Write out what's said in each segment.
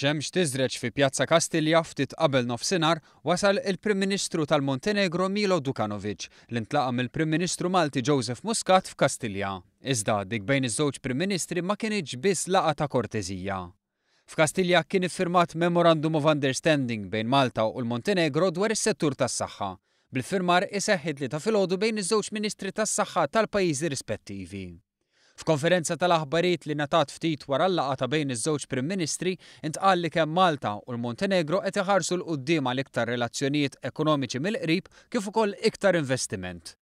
Xemx tiżreġ fi Pjazza Kastilja ftit qabel nofsinhar wasal il-Prim Ministru tal-Montenegro Milo Đukanović li ntlaqa mill-Prim Ministru Malti Joseph Muscat f'Kastilja. Iżda dik bejn iż-żewġ Prim Ministri ma kienx biss laqgħa ta' korteżija. F'Kastilja kien iffirmat memorandum of understanding bejn Malta u l-Montenegro dwar is-settur tas-saħħa. Bil-firmar iseħħ li ta' filgħodu bejn iż-żewġ Ministri tas-saħħa tal-pajjiżi rispettivi. F'konferenza tal-ahbarijiet li ngħatat ftit wara l-laqgħa ta' bejn iż-żewġ Prim Ministri intqal li kemm Malta u l-Montenegro qed iħarsu l quddiem għal iktar relazzjonijiet ekonomiċi mill-qrib kif ukoll iktar investiment.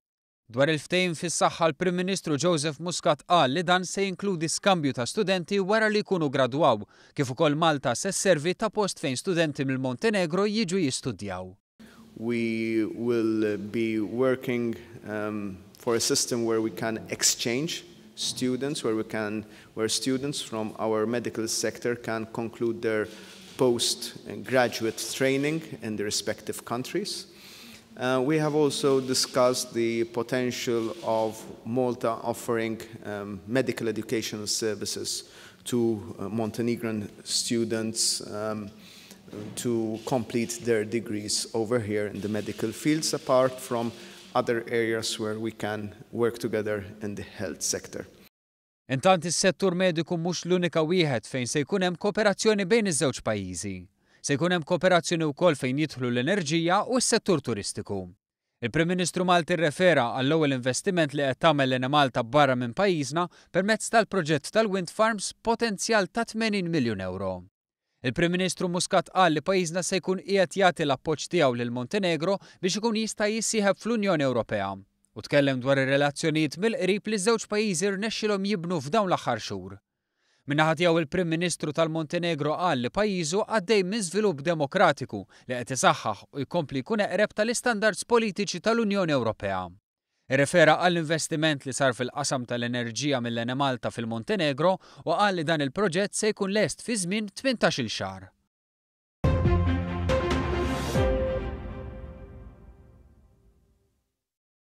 Dwar il-ftehim fis-saħħa l-Prim Ministru Joseph Muscat qal li dan se jinkludi skambju ta' studenti wara li jkunu gradwaw, kif ukoll Malta se sservi ta' post fejn studenti mill-Montenegro jiġu jistudjaw. We will be working for a system where we can exchange students, where students from our medical sector can conclude their postgraduate training in the respective countries. We have also discussed the potential of Malta offering medical educational services to Montenegrin students to complete their degrees over here in the medical fields, apart from other areas where we can work together in the health sector. Intant is-settur mediku mhux l-unika wieħed fejn se jkun hemm kooperazzjoni bejn iż-żewġ pajjiżi. Se jkun hemm kooperazzjoni wkoll fejn jidhlu l-enerġija u s-settur turistiku. Il-Prim Ministru Malti rrefera għall-ewwel investiment li qed tagħmel lejn Malta barra minn pajjiżna permezz tal-proġett tal-wind farms potenzjal ta' 80 miljun euro. Il-Prim Ministru Muscat qal li pajjiżna se jkun qiegħed jagħti l-appoġġ tiegħu lill-Montenegro biex ikun jista' jissieħeb fl-Unjoni Ewropea. U tkellem dwar ir-relazzjonijiet mill-qrib li ż-żewġ pajjiżi rnexxilhom jibnu f'dawn l-aħħar xhur. Min-naħa tiegħu il-Prim Ministru tal-Montenegro qal li pajjiżu għaddej minn żvilupp demokratiku li qed isaħħaħ u jkompli jkun eqreb tal-istandards politiċi tal-Unjoni Ewropea. Irrefera għall-investiment li sar fil-qasam tal-Energija mill-Malta fil-Montenegro u qal li dan il-proġett se jkun lest fi żmien 18-il xahar.